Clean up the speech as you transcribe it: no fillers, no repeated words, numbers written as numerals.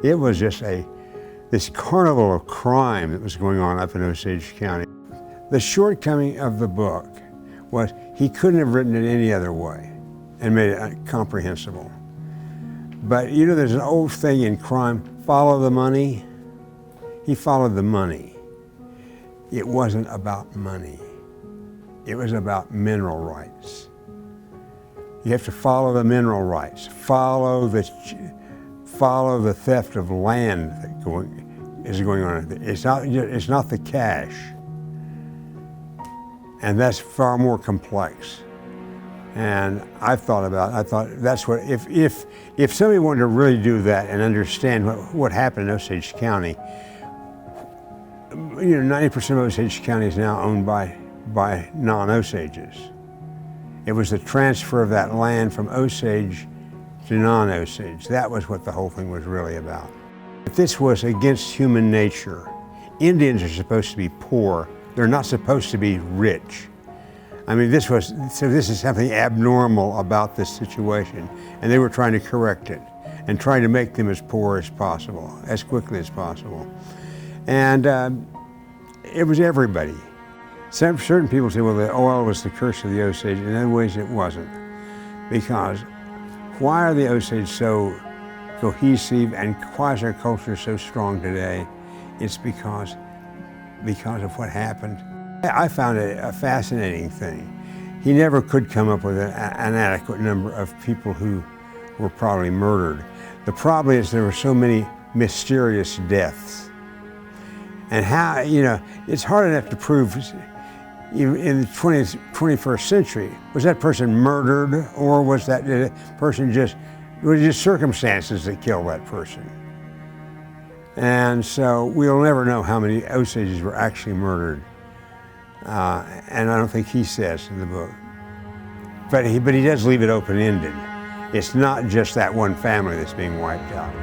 It was just this carnival of crime that was going on up in Osage County. The shortcoming of the book was he couldn't have written it any other way and made it comprehensible. But you know, there's an old thing in crime, follow the money. He followed the money. It wasn't about money. It was about mineral rights. You have to follow the mineral rights, follow the theft of land that is going on. It's not the cash. And that's far more complex. And I thought that's what, if somebody wanted to really do that and understand what happened in Osage County, you know, 90% of Osage County is now owned by non-Osages. It was the transfer of that land from Osage to non-Osage. That was what the whole thing was really about. If this was against human nature, Indians are supposed to be poor. They're not supposed to be rich. I mean, this is something abnormal about this situation, and they were trying to correct it and trying to make them as poor as possible, as quickly as possible. And it was everybody. Certain people say, well, the oil was the curse of the Osage. In other ways, it wasn't. Because why are the Osage so cohesive and why is our culture so strong today? It's because of what happened. I found it a fascinating thing. He never could come up with an adequate number of people who were probably murdered. The problem is there were so many mysterious deaths. And how, you know, it's hard enough to prove in the 21st century, was that person murdered or was that person just circumstances that killed that person? And so we'll never know how many Osages were actually murdered. And I don't think he says in the book. But he does leave it open-ended. It's not just that one family that's being wiped out.